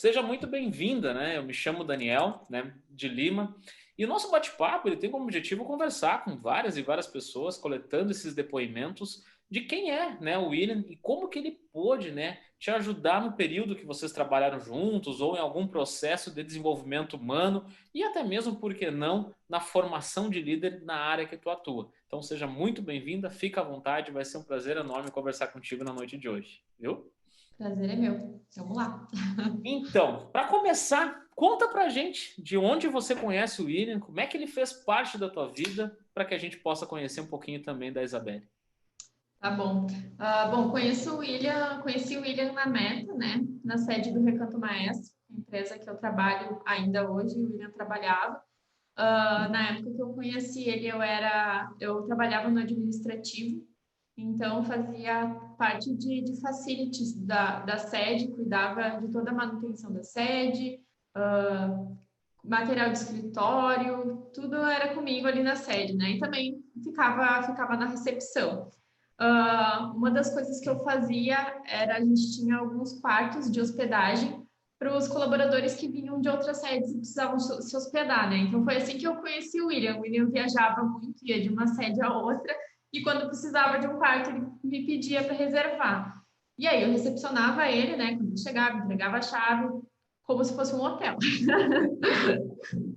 Seja muito bem-vinda, né? Eu me chamo Daniel, né, de Lima, e o nosso bate-papo ele tem como objetivo conversar com várias e várias pessoas, coletando esses depoimentos de quem é, né, o William e como que ele pôde, né, te ajudar no período que vocês trabalharam juntos ou em algum processo de desenvolvimento humano e até mesmo, por que não, na formação de líder na área que tu atua. Então, seja muito bem-vinda, fica à vontade, vai ser um prazer enorme conversar contigo na noite de hoje, viu? Prazer é meu. Vamos lá. Então, para começar, conta pra gente de onde você conhece o William, como é que ele fez parte da tua vida, para que a gente possa conhecer um pouquinho também da Isabelle. Tá bom. Bom, conheci o William na Meta, né? Na sede do Recanto Maestro, empresa que eu trabalho ainda hoje, o William trabalhava. Na época que eu conheci ele, eu trabalhava no administrativo, então fazia parte de facilities da sede, cuidava de toda a manutenção da sede, material de escritório, tudo era comigo ali na sede, né? E também ficava na recepção. Uma das coisas que eu fazia era a gente tinha alguns quartos de hospedagem para os colaboradores que vinham de outras sedes e precisavam se hospedar, né? Então foi assim que eu conheci o William. O William viajava muito, ia de uma sede a outra, e quando precisava de um quarto, ele me pedia para reservar. E aí eu recepcionava ele, né? Quando ele chegava, entregava a chave, como se fosse um hotel,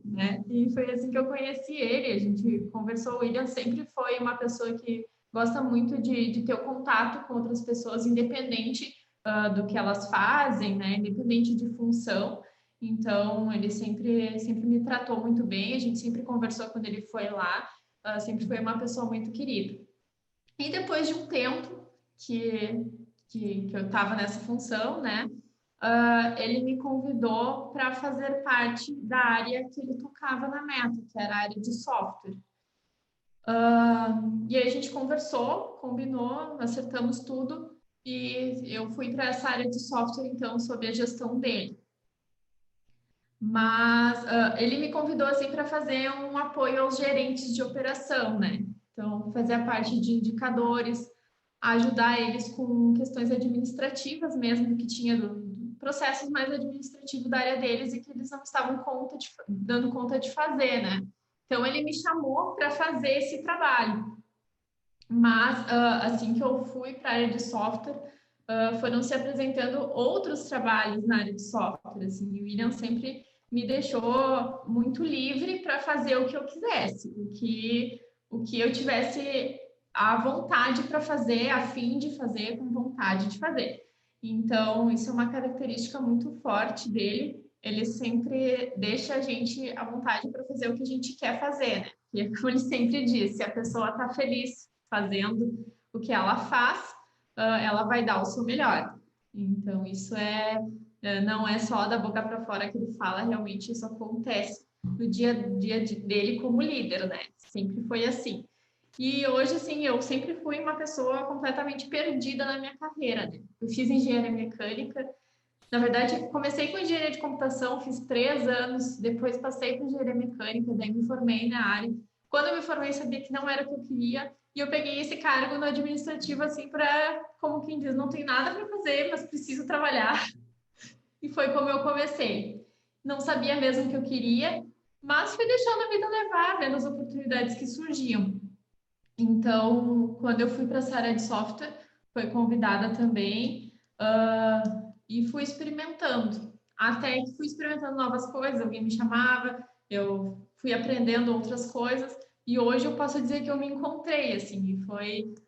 né? E foi assim que eu conheci ele. A gente conversou. O William sempre foi uma pessoa que gosta muito de ter o contato com outras pessoas, independente do que elas fazem, né? Independente de função. Então, ele sempre me tratou muito bem. A gente sempre conversou quando ele foi lá. Sempre foi uma pessoa muito querida. E depois de um tempo que, que eu estava nessa função, né? Ele me convidou para fazer parte da área que ele tocava na Meta, que era a área de software. E aí a gente conversou, combinou, acertamos tudo e eu fui para essa área de software, então, sob a gestão dele. Mas ele me convidou assim para fazer um apoio aos gerentes de operação, né? Então, fazer a parte de indicadores, ajudar eles com questões administrativas mesmo, que tinha do processos mais administrativos da área deles e que eles não estavam dando conta de fazer, né? Então, ele me chamou para fazer esse trabalho. Mas, assim que eu fui para a área de software, foram se apresentando outros trabalhos na área de software. Assim, o William sempre me deixou muito livre para fazer o que eu quisesse, o que eu tivesse a vontade para fazer, a fim de fazer, com vontade de fazer. Então, isso é uma característica muito forte dele. Ele sempre deixa a gente à vontade para fazer o que a gente quer fazer, né? E é como ele sempre diz, se a pessoa está feliz fazendo o que ela faz, ela vai dar o seu melhor. Então, não é só da boca para fora que ele fala, realmente isso acontece no dia a dia dele como líder, né? Sempre foi assim. E hoje, assim, eu sempre fui uma pessoa completamente perdida na minha carreira, né? Eu fiz engenharia mecânica, na verdade, comecei com engenharia de computação, fiz 3 anos, depois passei para engenharia mecânica, daí me formei na área. Quando eu me formei, sabia que não era o que eu queria, e eu peguei esse cargo no administrativo, assim, para, como quem diz, não tem nada para fazer, mas preciso trabalhar. E foi como eu comecei. Não sabia mesmo o que eu queria, mas fui deixando a vida levar, vendo as oportunidades que surgiam. Então, quando eu fui para essa área de software, foi convidada também, e fui experimentando. Até que fui experimentando novas coisas, alguém me chamava, eu fui aprendendo outras coisas, e hoje eu posso dizer que eu me encontrei, assim,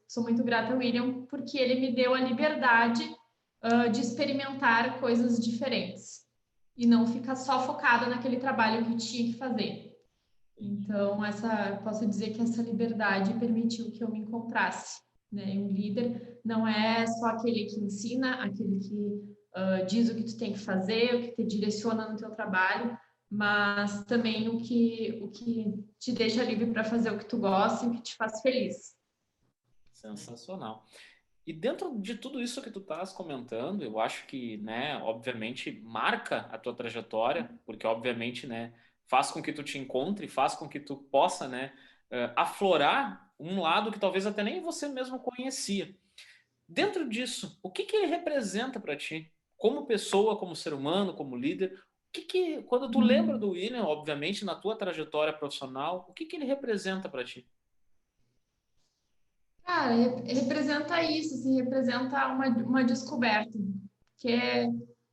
sou muito grata ao William, porque ele me deu a liberdade, de experimentar coisas diferentes, e não ficar só focada naquele trabalho que eu tinha que fazer. Então, posso dizer que essa liberdade permitiu que eu me encontrasse, né? Um líder não é só aquele que ensina, aquele que diz o que tu tem que fazer, o que te direciona no teu trabalho, mas também o que te deixa livre para fazer o que tu gosta e o que te faz feliz. Sensacional. E dentro de tudo isso que tu estás comentando, eu acho que, né, obviamente marca a tua trajetória, porque obviamente, né, faz com que tu te encontre, faz com que tu possa, né, aflorar um lado que talvez até nem você mesmo conhecia. Dentro disso, o que que ele representa para ti? como pessoa, como ser humano, como líder, quando tu lembra do William, obviamente, na tua trajetória profissional, o que ele representa para ti? Cara, representa isso, assim, representa uma descoberta, que é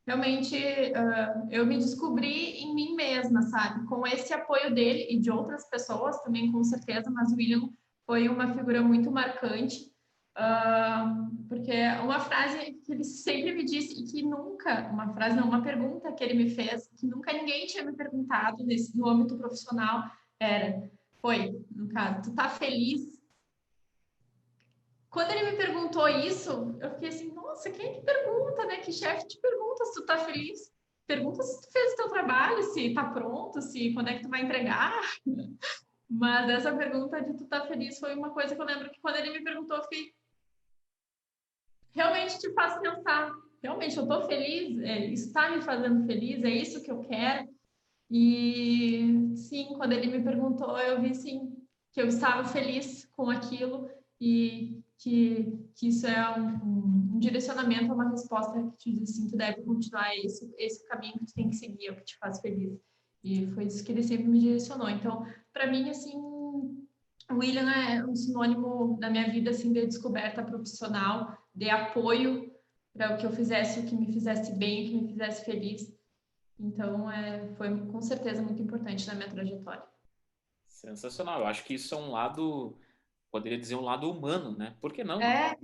realmente eu me descobri em mim mesma, sabe? Com esse apoio dele e de outras pessoas também, com certeza, mas o William foi uma figura muito marcante, porque uma frase que ele sempre me disse e que nunca, uma frase não, uma pergunta que ele me fez, que nunca ninguém tinha me perguntado no âmbito profissional, no caso, tu tá feliz? Quando ele me perguntou isso, eu fiquei assim, nossa, quem que pergunta, né? Que chefe te pergunta se tu tá feliz? Pergunta se tu fez o teu trabalho, se tá pronto, se quando é que tu vai entregar. Mas essa pergunta de tu tá feliz foi uma coisa que eu lembro que quando ele me perguntou, eu fiquei, realmente te faz pensar, realmente eu tô feliz, isso tá me fazendo feliz, é isso que eu quero. E sim, quando ele me perguntou, eu vi sim que eu estava feliz com aquilo e que isso é um direcionamento, uma resposta que te diz assim, tu deve continuar esse caminho que tu tem que seguir, é o que te faz feliz. E foi isso que ele sempre me direcionou. Então, para mim, assim, o William é um sinônimo da minha vida, assim, de descoberta profissional, de apoio para o que eu fizesse, o que me fizesse bem, o que me fizesse feliz. Então, foi com certeza muito importante na minha trajetória. Sensacional. Eu acho que isso é um lado, poderia dizer um lado humano, né? Por que não? É,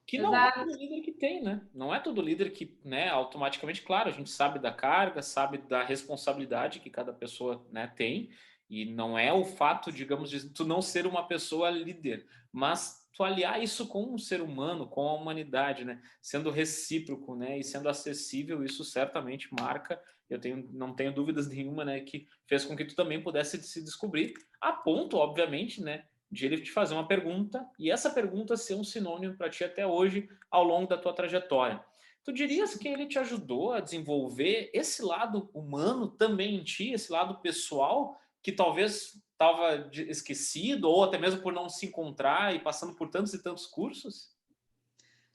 Que não é exato. todo líder que tem, né? Não é todo líder que, né, automaticamente, claro, a gente sabe da carga, sabe da responsabilidade que cada pessoa, né, tem, e não é o fato, digamos, de tu não ser uma pessoa líder, mas tu aliar isso com um ser humano, com a humanidade, né? Sendo recíproco, né, e sendo acessível, isso certamente marca, não tenho dúvidas nenhuma, né, que fez com que tu também pudesse se descobrir, a ponto, obviamente, né, de ele te fazer uma pergunta e essa pergunta ser um sinônimo para ti até hoje ao longo da tua trajetória. Tu dirias que ele te ajudou a desenvolver esse lado humano também em ti, esse lado pessoal que talvez estava esquecido ou até mesmo por não se encontrar e passando por tantos e tantos cursos?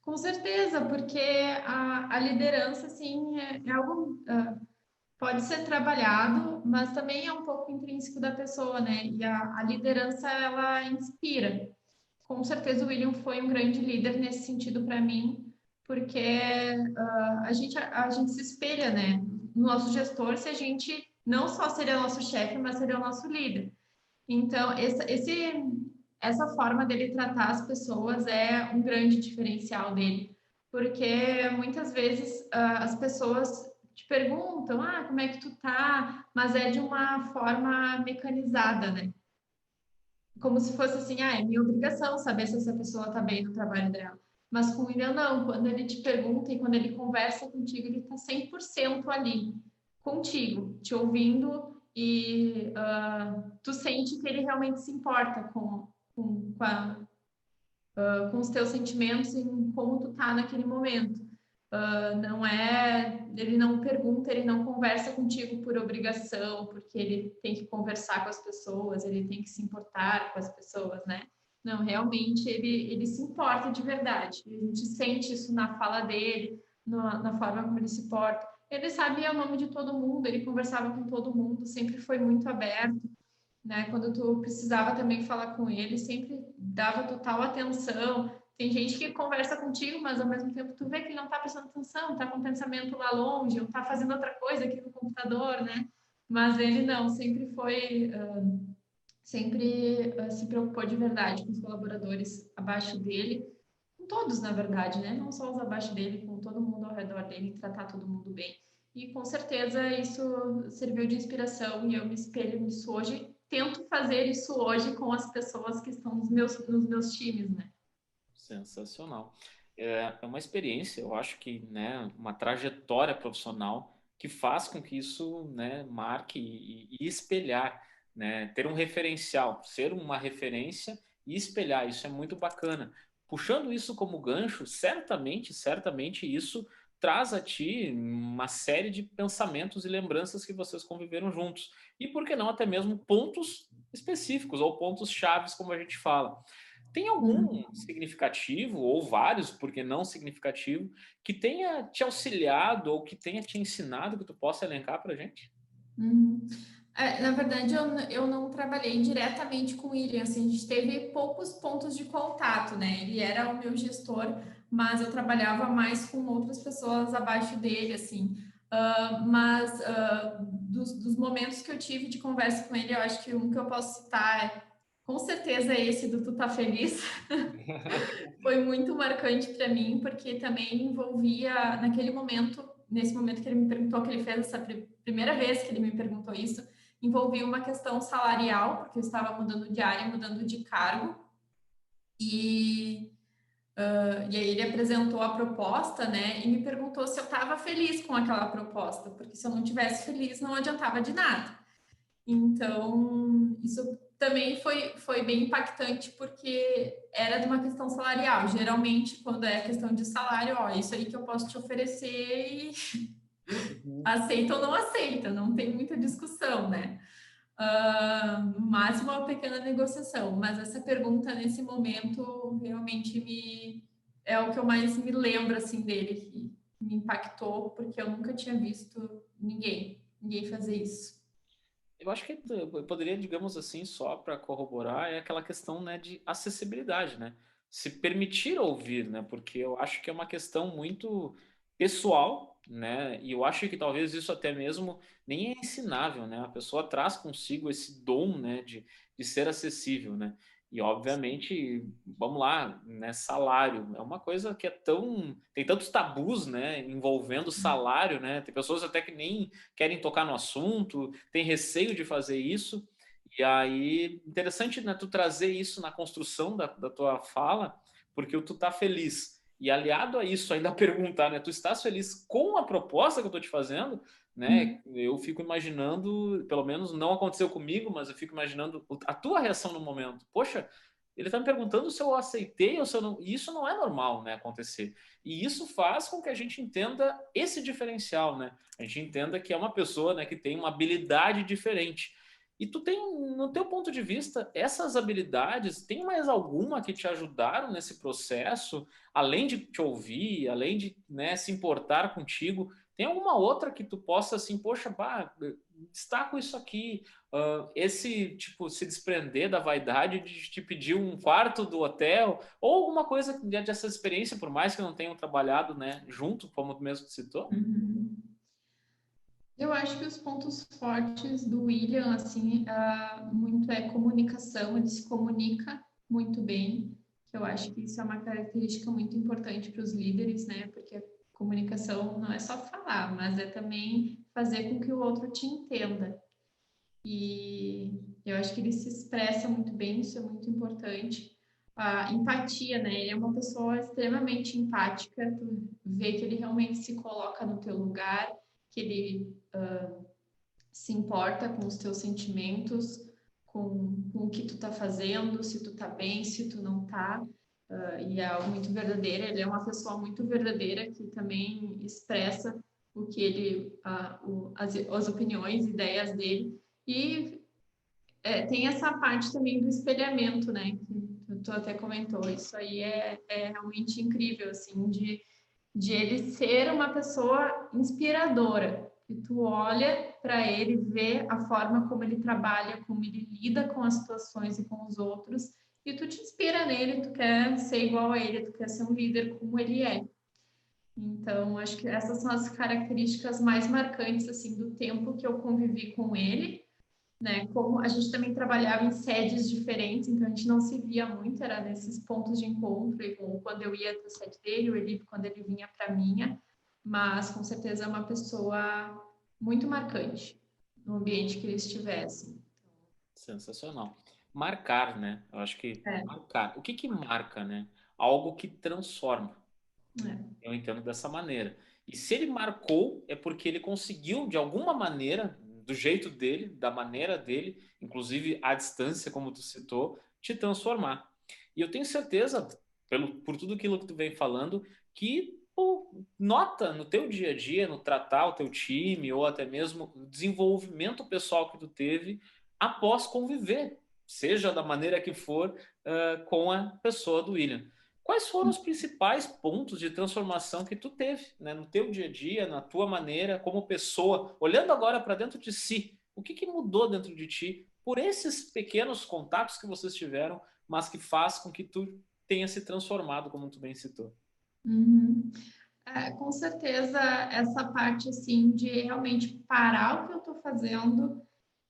Com certeza, porque a liderança, assim, é algo, pode ser trabalhado, mas também é um pouco intrínseco da pessoa, né? E a liderança, ela inspira. Com certeza o William foi um grande líder nesse sentido para mim, porque a gente se espelha, né? No nosso gestor, se a gente não só seria nosso chefe, mas seria o nosso líder. Então, essa forma dele tratar as pessoas é um grande diferencial dele, porque muitas vezes as pessoas te perguntam, como é que tu tá? Mas é de uma forma mecanizada, né? Como se fosse assim, é minha obrigação saber se essa pessoa está bem no trabalho dela. Mas com o William, não. Quando ele te pergunta e quando ele conversa contigo, ele está 100% ali, contigo, te ouvindo e tu sente que ele realmente se importa com os teus sentimentos e como tu tá naquele momento. Não é, ele não pergunta, ele não conversa contigo por obrigação, porque ele tem que conversar com as pessoas, ele tem que se importar com as pessoas, né? Não, realmente ele se importa de verdade. A gente sente isso na fala dele, na forma como ele se porta. Ele sabia o nome de todo mundo, ele conversava com todo mundo, sempre foi muito aberto, né? Quando tu precisava também falar com ele, sempre dava total atenção. Tem gente que conversa contigo, mas ao mesmo tempo tu vê que ele não está prestando atenção, está com o pensamento lá longe, ou está fazendo outra coisa aqui no computador, né? Mas ele não, sempre se preocupou de verdade com os colaboradores abaixo dele, com todos, na verdade, né? Não só os abaixo dele, com todo mundo ao redor dele, tratar todo mundo bem. E com certeza isso serviu de inspiração e eu me espelho nisso hoje. Tento fazer isso hoje com as pessoas que estão nos meus times, né? Sensacional. É uma experiência, eu acho que, né, uma trajetória profissional que faz com que isso, né, marque e espelhar, né, ter um referencial, ser uma referência e espelhar, isso é muito bacana. Puxando isso como gancho, certamente isso traz a ti uma série de pensamentos e lembranças que vocês conviveram juntos. E por que não até mesmo pontos específicos ou pontos chaves, como a gente fala. Tem algum significativo, ou vários, porque não significativo, que tenha te auxiliado ou que tenha te ensinado que tu possa elencar para gente? Uhum. Na verdade, eu não trabalhei diretamente com o William, assim, a gente teve poucos pontos de contato, né? Ele era o meu gestor, mas eu trabalhava mais com outras pessoas abaixo dele, assim. Dos momentos que eu tive de conversa com ele, eu acho que um que eu posso citar com certeza é esse do Tu Tá Feliz. Foi muito marcante para mim, porque também envolvia, naquele momento, nesse momento que ele me perguntou, que ele fez essa primeira vez que ele me perguntou isso, envolvia uma questão salarial, porque eu estava mudando de área, mudando de cargo, e, e aí ele apresentou a proposta, né, e me perguntou se eu estava feliz com aquela proposta, porque se eu não tivesse feliz, não adiantava de nada. Então, isso também foi bem impactante, porque era de uma questão salarial. Geralmente, quando é questão de salário, ó, isso aí que eu posso te oferecer e Uhum. aceita ou não aceita, não tem muita discussão, né? No máximo, uma pequena negociação, mas essa pergunta nesse momento realmente é o que eu mais me lembro assim dele, que me impactou, porque eu nunca tinha visto ninguém fazer isso. Eu acho que eu poderia, digamos assim, só para corroborar, é aquela questão, né, de acessibilidade, né? Se permitir ouvir, né? Porque eu acho que é uma questão muito pessoal, né? E eu acho que talvez isso até mesmo nem é ensinável, né? A pessoa traz consigo esse dom, né, de ser acessível, né? E obviamente, vamos lá, né, salário é uma coisa que é tão, tem tantos tabus, né, envolvendo salário, né? Tem pessoas até que nem querem tocar no assunto, tem receio de fazer isso. E aí, interessante, né, tu trazer isso na construção da tua fala, porque tu tá feliz. E aliado a isso, ainda perguntar, né, tu estás feliz com a proposta que eu tô te fazendo, né? Eu fico imaginando, pelo menos não aconteceu comigo, mas eu fico imaginando a tua reação no momento. Poxa, ele está me perguntando se eu aceitei ou se eu não. E isso não é normal, né, acontecer. E isso faz com que a gente entenda esse diferencial, né? A gente entenda que é uma pessoa, né, que tem uma habilidade diferente. E tu tem, no teu ponto de vista, essas habilidades, tem mais alguma que te ajudaram nesse processo, além de te ouvir, além de, né, se importar contigo? Tem alguma outra que tu possa, assim, poxa, bah, destaco isso aqui, esse, tipo, se desprender da vaidade de te pedir um quarto do hotel, ou alguma coisa dessa experiência, por mais que não tenham trabalhado, né, junto, como tu mesmo citou? Uhum. Eu acho que os pontos fortes do William, assim, muito é comunicação, ele se comunica muito bem, que eu acho que isso é uma característica muito importante para os líderes, né? Porque a comunicação não é só falar, mas é também fazer com que o outro te entenda. E eu acho que ele se expressa muito bem, isso é muito importante. A empatia, né? Ele é uma pessoa extremamente empática, tu vê que ele realmente se coloca no teu lugar, que ele se importa com os teus sentimentos, com o que tu tá fazendo, se tu tá bem, se tu não tá. E é algo muito verdadeiro. Ele é uma pessoa muito verdadeira que também expressa o que ele, as opiniões, ideias dele. E tem essa parte também do espelhamento, né? Que tu até comentou. Isso aí é realmente incrível, assim, de ele ser uma pessoa inspiradora. E tu olha para ele, vê a forma como ele trabalha, como ele lida com as situações e com os outros, e tu te inspira nele, tu quer ser igual a ele, tu quer ser um líder como ele é. Então, acho que essas são as características mais marcantes assim do tempo que eu convivi com ele, né? Como a gente também trabalhava em sedes diferentes, então a gente não se via muito, era nesses pontos de encontro, ou quando eu ia para a sede dele, ou ele quando ele vinha para a minha, mas com certeza é uma pessoa muito marcante no ambiente que ele estivesse. Sensacional. Marcar, né? Eu acho que É, marcar. O que que marca, né? Algo que transforma. é. Eu entendo dessa maneira. E se ele marcou, é porque ele conseguiu, de alguma maneira, do jeito dele, da maneira dele, inclusive à distância, como tu citou, te transformar. E eu tenho certeza, por tudo aquilo que tu vem falando, que pô, nota no teu dia a dia, no tratar o teu time, ou até mesmo o desenvolvimento pessoal que tu teve após conviver. seja da maneira que for, com a pessoa do William. Quais foram os principais pontos de transformação que tu teve, né, no teu dia a dia, na tua maneira, como pessoa, olhando agora para dentro de si? O que mudou dentro de ti por esses pequenos contatos que vocês tiveram, mas que faz com que tu tenha se transformado, como tu bem citou? Uhum. Com certeza, essa parte assim de realmente parar o que eu estou fazendo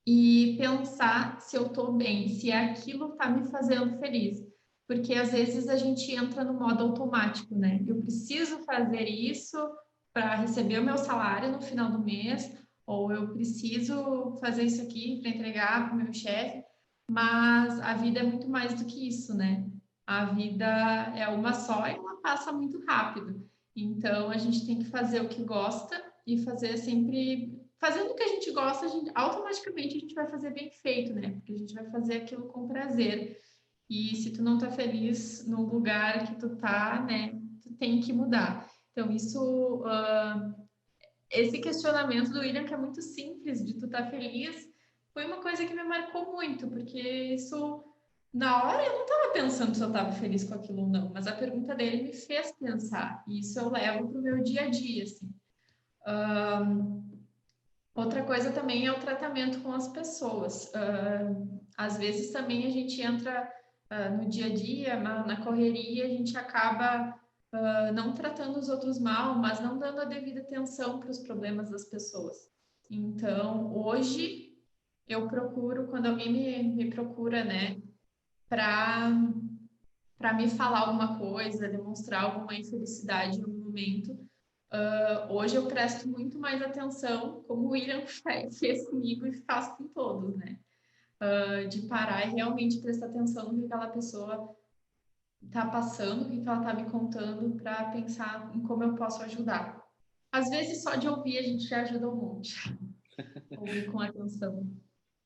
e pensar se eu estou bem, se aquilo está me fazendo feliz. Porque às vezes a gente entra no modo automático, né? Eu preciso fazer isso para receber o meu salário no final do mês, ou eu preciso fazer isso aqui para entregar para o meu chefe, mas a vida é muito mais do que isso, né? A vida é uma só e ela passa muito rápido. Então a gente tem que fazer o que gosta e fazer sempre. Fazendo o que a gente gosta, automaticamente a gente vai fazer bem feito, né? Porque a gente vai fazer aquilo com prazer. E se tu não tá feliz no lugar que tu tá, né? Tu tem que mudar. Então, esse questionamento do William, que é muito simples, de tu tá feliz, foi uma coisa que me marcou muito, porque isso, na hora, eu não estava pensando se eu estava feliz com aquilo ou não, mas a pergunta dele me fez pensar, e isso eu levo para o meu dia a dia, assim. Outra coisa também é o tratamento com as pessoas. Às vezes também a gente entra no dia a dia, na correria, a gente acaba não tratando os outros mal, mas não dando a devida atenção para os problemas das pessoas. Então, hoje eu procuro, quando alguém me procura, né, para me falar alguma coisa, demonstrar alguma infelicidade no momento, hoje eu presto muito mais atenção, como o William fez comigo e faz com todos, né? De parar e realmente prestar atenção no que aquela pessoa está passando, o que ela está me contando, para pensar em como eu posso ajudar. Às vezes, só de ouvir, a gente já ajuda um monte. Ouvir com atenção.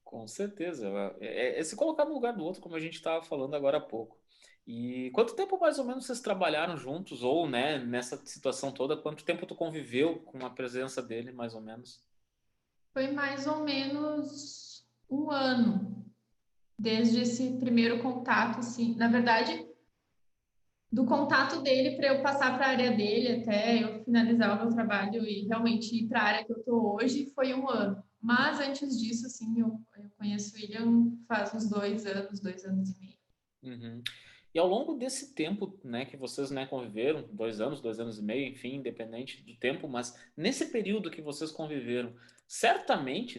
Com certeza. É se colocar no lugar do outro, como a gente estava falando agora há pouco. E quanto tempo mais ou menos vocês trabalharam juntos, ou, né, nessa situação toda, quanto tempo tu conviveu com a presença dele, mais ou menos? Foi mais ou menos um ano, desde esse primeiro contato, assim. Na verdade, do contato dele para eu passar para a área dele até eu finalizar o meu trabalho e realmente ir para a área que eu estou hoje foi um ano. Mas antes disso, assim, eu conheço o William faz uns 2 anos, 2 anos e meio. Uhum. E ao longo desse tempo, né, que vocês, né, conviveram, 2 anos, 2 anos e meio, enfim, independente do tempo, mas nesse período que vocês conviveram, certamente,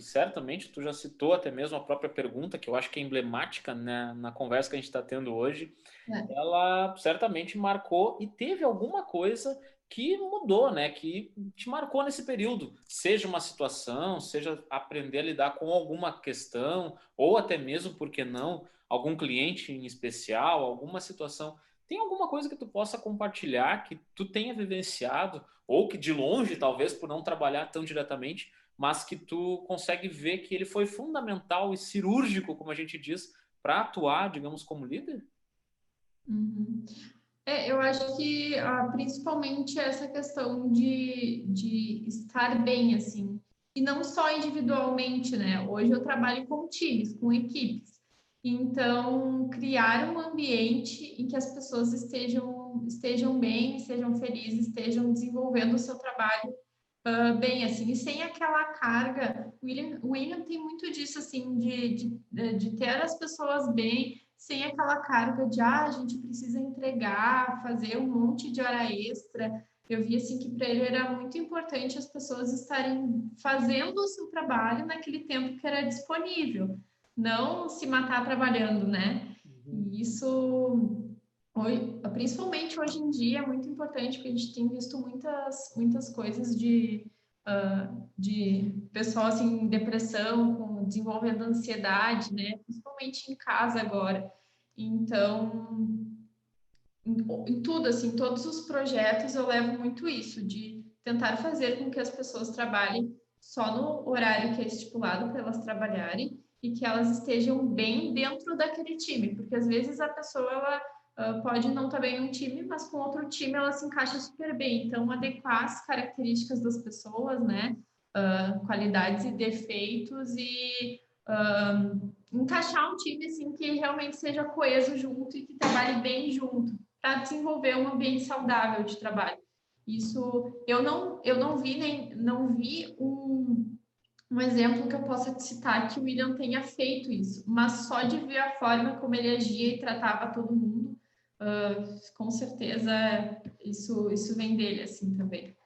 tu já citou até mesmo a própria pergunta, que eu acho que é emblemática, né, na conversa que a gente está tendo hoje, É. ela certamente marcou e teve alguma coisa que mudou, né? Que te marcou nesse período. Seja uma situação, seja aprender a lidar com alguma questão, ou até mesmo, por que não, algum cliente em especial, alguma situação. Tem alguma coisa que tu possa compartilhar, que tu tenha vivenciado, ou que de longe, talvez, por não trabalhar tão diretamente, mas que tu consegue ver que ele foi fundamental e cirúrgico, como a gente diz, para atuar, digamos, como líder? Uhum. Eu acho que principalmente essa questão de estar bem, assim, e não só individualmente, né? Hoje eu trabalho com times, com equipes. Então, criar um ambiente em que as pessoas estejam bem, estejam felizes, estejam desenvolvendo o seu trabalho bem, assim, e sem aquela carga. O William tem muito disso, assim, de ter as pessoas bem, sem aquela carga de, a gente precisa entregar, fazer um monte de hora extra. Eu vi, assim, que para ele era muito importante as pessoas estarem fazendo o seu trabalho naquele tempo que era disponível, não se matar trabalhando, né? Uhum. E isso principalmente hoje em dia, é muito importante, porque a gente tem visto muitas coisas de pessoal assim, em depressão, desenvolvendo ansiedade, né? Principalmente em casa agora. Então, em tudo, assim, todos os projetos eu levo muito isso, de tentar fazer com que as pessoas trabalhem só no horário que é estipulado para elas trabalharem e que elas estejam bem dentro daquele time, porque às vezes a pessoa ela pode não estar bem em um time, mas com outro time ela se encaixa super bem. Então, adequar as características das pessoas, né? Qualidades e defeitos e encaixar um time assim que realmente seja coeso junto e que trabalhe bem junto para desenvolver um ambiente saudável de trabalho. Isso eu não vi nem não vi um exemplo que eu possa te citar que o William tenha feito isso, mas só de ver a forma como ele agia e tratava todo mundo, com certeza isso vem dele assim também.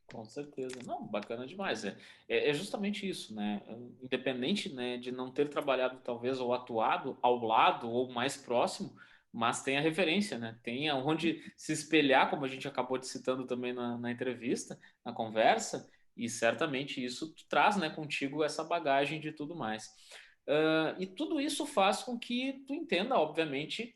Com certeza. Não, bacana demais. É justamente isso, né? Independente, né, de não ter trabalhado, talvez, ou atuado ao lado ou mais próximo, mas tem a referência, né? Tem onde se espelhar, como a gente acabou de citando também na entrevista, na conversa, e certamente isso traz, né, contigo essa bagagem de tudo mais. E tudo isso faz com que tu entenda, obviamente,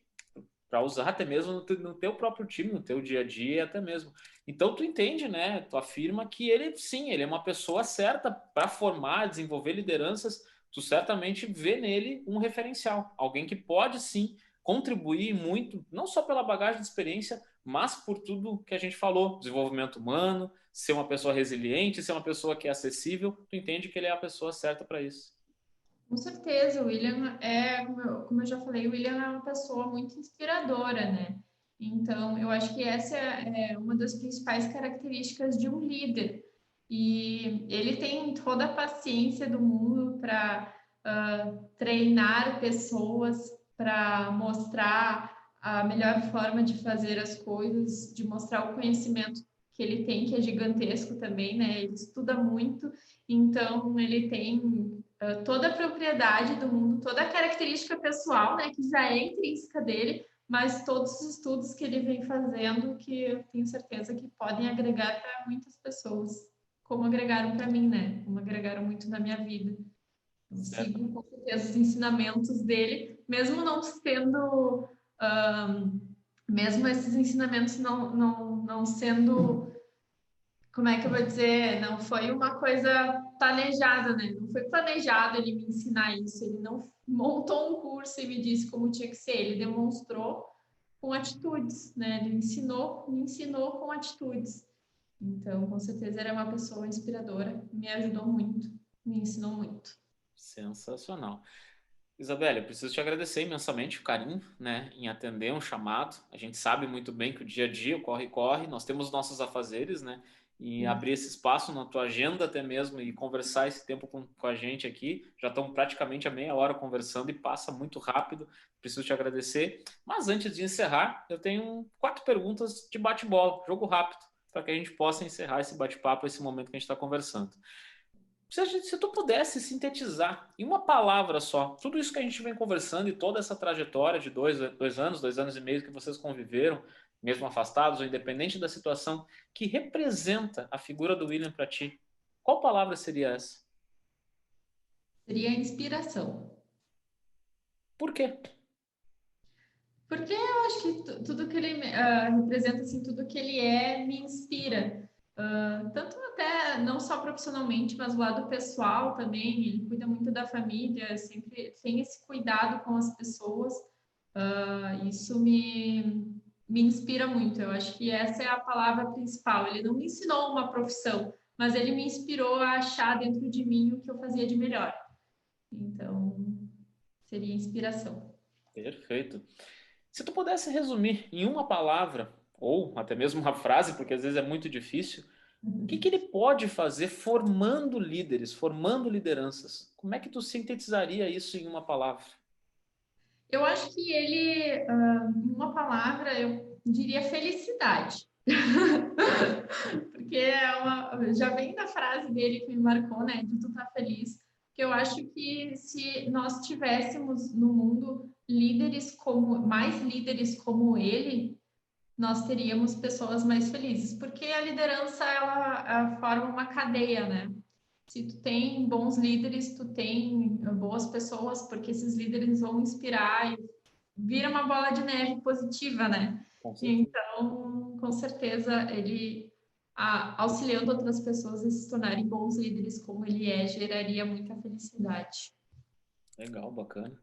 para usar até mesmo no teu próprio time, no teu dia a dia, até mesmo. Então tu entende, né? Tu afirma que ele, sim, ele é uma pessoa certa para formar, desenvolver lideranças. Tu certamente vê nele um referencial, alguém que pode sim contribuir muito, não só pela bagagem de experiência, mas por tudo que a gente falou, desenvolvimento humano, ser uma pessoa resiliente, ser uma pessoa que é acessível. Tu entende que ele é a pessoa certa para isso. Com certeza, o William é, como eu já falei, o William é uma pessoa muito inspiradora, né? Então, eu acho que essa é uma das principais características de um líder. E ele tem toda a paciência do mundo para treinar pessoas, para mostrar a melhor forma de fazer as coisas, de mostrar o conhecimento que ele tem, que é gigantesco também, né? Ele estuda muito, então ele tem toda a propriedade do mundo, toda a característica pessoal, né, que já é intrínseca dele, mas todos os estudos que ele vem fazendo, que eu tenho certeza que podem agregar para muitas pessoas, como agregaram para mim, né, como agregaram muito na minha vida. Eu Certo? sigo com certeza os ensinamentos dele, mesmo não sendo, mesmo esses ensinamentos não sendo, como é que eu vou dizer, não foi uma coisa planejada, né? Não foi planejado ele me ensinar isso, ele não montou um curso e me disse como tinha que ser, ele demonstrou com atitudes, né? Ele me ensinou com atitudes. Então, com certeza, era uma pessoa inspiradora, me ajudou muito, me ensinou muito. Sensacional. Isabelle, eu preciso te agradecer imensamente o carinho, né, em atender um chamado. A gente sabe muito bem que o dia a dia, o corre-corre, nós temos nossos afazeres, né, e abrir esse espaço na tua agenda até mesmo e conversar esse tempo com a gente aqui. Já estamos praticamente a meia hora conversando e passa muito rápido. Preciso te agradecer. Mas antes de encerrar, eu tenho 4 perguntas de bate-bola, jogo rápido, para que a gente possa encerrar esse bate-papo, esse momento que a gente está conversando. Se tu pudesse sintetizar em uma palavra só, tudo isso que a gente vem conversando e toda essa trajetória de 2 anos e meio que vocês conviveram, mesmo afastados ou independente da situação, que representa a figura do William para ti, qual palavra seria essa? Seria inspiração. Por quê? Porque eu acho que tudo que ele representa, assim, tudo que ele é, me inspira. Tanto até, não só profissionalmente, mas o lado pessoal também. Ele cuida muito da família, sempre tem esse cuidado com as pessoas. Isso me inspira muito. Eu acho que essa é a palavra principal. Ele não me ensinou uma profissão, mas ele me inspirou a achar dentro de mim o que eu fazia de melhor. Então, seria inspiração. Perfeito. Se tu pudesse resumir em uma palavra, ou até mesmo uma frase, porque às vezes é muito difícil, o que ele pode fazer formando líderes, formando lideranças? Como é que tu sintetizaria isso em uma palavra? Eu acho que ele, em uma palavra, eu diria felicidade. Porque já vem da frase dele que me marcou, né? De tu estar feliz. Que eu acho que se nós tivéssemos no mundo mais líderes como ele, nós teríamos pessoas mais felizes. Porque a liderança, ela forma uma cadeia, né? Se tu tem bons líderes, tu tem boas pessoas, porque esses líderes vão inspirar e vira uma bola de neve positiva, né? Com certeza. Então, com certeza, ele auxiliando outras pessoas a se tornarem bons líderes como ele é, geraria muita felicidade. Legal, bacana.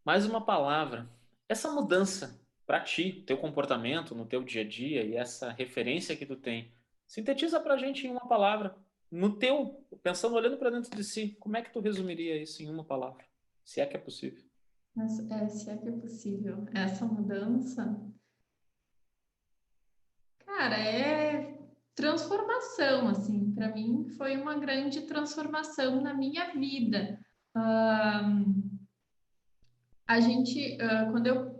Mais uma palavra. Essa mudança para ti, teu comportamento no teu dia a dia e essa referência que tu tem, sintetiza para a gente em uma palavra. no teu, pensando, olhando para dentro de si, como é que tu resumiria isso em uma palavra? Se é que é possível. Mas, se é que é possível, essa mudança, cara, é transformação, assim, para mim foi uma grande transformação na minha vida. A gente,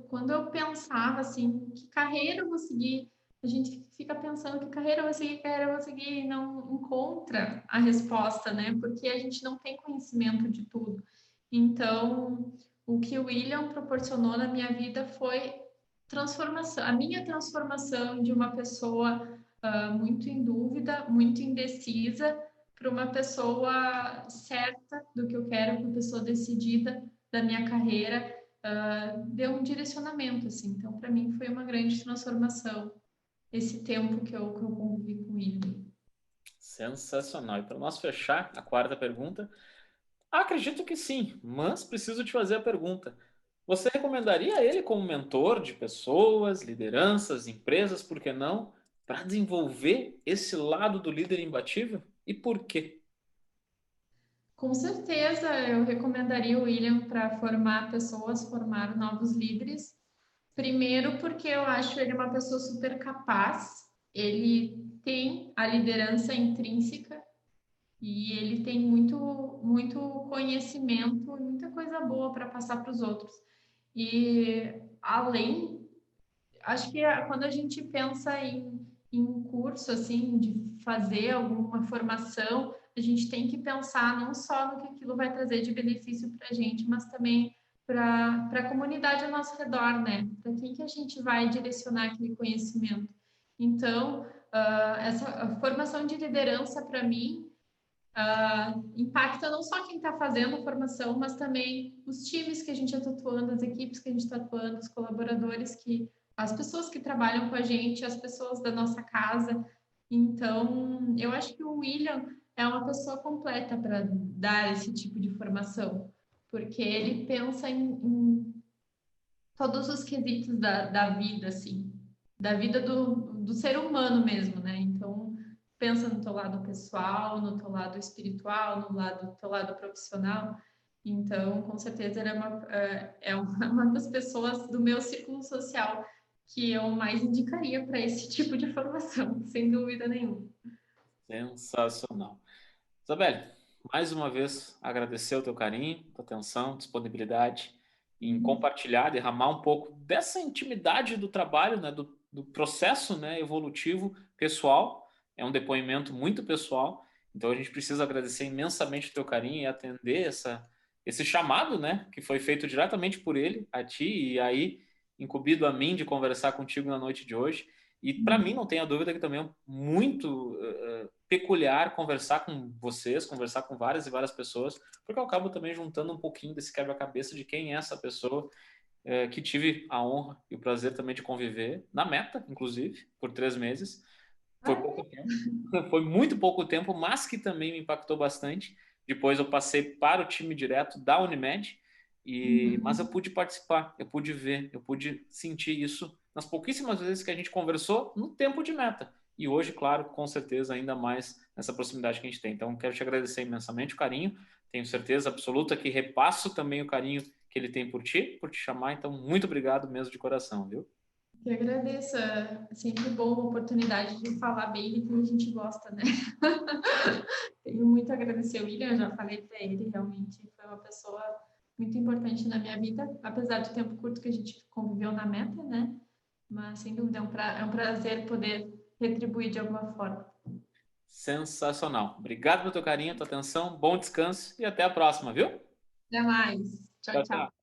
quando eu pensava assim, que carreira eu vou seguir, a gente fica pensando que carreira eu vou seguir, que carreira eu vou seguir, e não encontra a resposta, né? Porque a gente não tem conhecimento de tudo. Então, o que o William proporcionou na minha vida foi transformação, a minha transformação de uma pessoa muito em dúvida, muito indecisa, para uma pessoa certa do que eu quero, uma pessoa decidida da minha carreira, deu um direcionamento, assim. Então, para mim, foi uma grande transformação esse tempo que eu convivi com ele. Sensacional. E para nós fechar a quarta pergunta, acredito que sim, mas preciso te fazer a pergunta. Você recomendaria ele como mentor de pessoas, lideranças, empresas, por que não, para desenvolver esse lado do líder imbatível? E por quê? Com certeza, eu recomendaria o William para formar pessoas, formar novos líderes. Primeiro, porque eu acho ele uma pessoa super capaz, ele tem a liderança intrínseca e ele tem muito conhecimento e muita coisa boa para passar para os outros. E além, acho que quando a gente pensa em um curso assim, de fazer alguma formação, a gente tem que pensar não só no que aquilo vai trazer de benefício para a gente, mas também para a comunidade ao nosso redor, né? Para quem que a gente vai direcionar aquele conhecimento. Então, essa formação de liderança, para mim, impacta não só quem está fazendo a formação, mas também os times que a gente está atuando, as equipes que a gente está atuando, os colaboradores, as pessoas que trabalham com a gente, as pessoas da nossa casa. Então, eu acho que o William é uma pessoa completa para dar esse tipo de formação, porque ele pensa em todos os quesitos da vida, assim, da vida do ser humano mesmo, né? Então, pensa no teu lado pessoal, no teu lado espiritual, no teu lado profissional. Então, com certeza, ele uma das pessoas do meu círculo social que eu mais indicaria para esse tipo de formação, sem dúvida nenhuma. Sensacional. Isabelle, mais uma vez agradecer o teu carinho, tua atenção, disponibilidade em compartilhar, derramar um pouco dessa intimidade do trabalho, né, do processo, né, evolutivo pessoal. É um depoimento muito pessoal, então a gente precisa agradecer imensamente o teu carinho e atender esse chamado, né, que foi feito diretamente por ele, a ti, e aí incumbido a mim de conversar contigo na noite de hoje. E para mim, não tenha dúvida que também é muito peculiar conversar com vocês, conversar com várias e várias pessoas, porque eu acabo também juntando um pouquinho desse quebra-cabeça de quem é essa pessoa que tive a honra e o prazer também de conviver, na Meta, inclusive, por 3 meses. Foi pouco tempo, foi muito pouco tempo, mas que também me impactou bastante. Depois eu passei para o time direto da Unimed, mas eu pude participar, eu pude ver, eu pude sentir isso nas pouquíssimas vezes que a gente conversou no tempo de Meta. E hoje, claro, com certeza, ainda mais nessa proximidade que a gente tem. Então, quero te agradecer imensamente o carinho. Tenho certeza absoluta que repasso também o carinho que ele tem por ti, por te chamar. Então, muito obrigado mesmo de coração, viu? Eu agradeço, é sempre bom a oportunidade de falar bem de quem a gente gosta, né? Tenho muito a agradecer ao William, eu já falei para ele, realmente foi uma pessoa muito importante na minha vida, apesar do tempo curto que a gente conviveu na Meta, né? Mas sem dúvida é um prazer poder retribuir de alguma forma. Sensacional. Obrigado pelo teu carinho, tua atenção, bom descanso e até a próxima, viu? Até mais. Tchau, Tchau, tchau. tchau.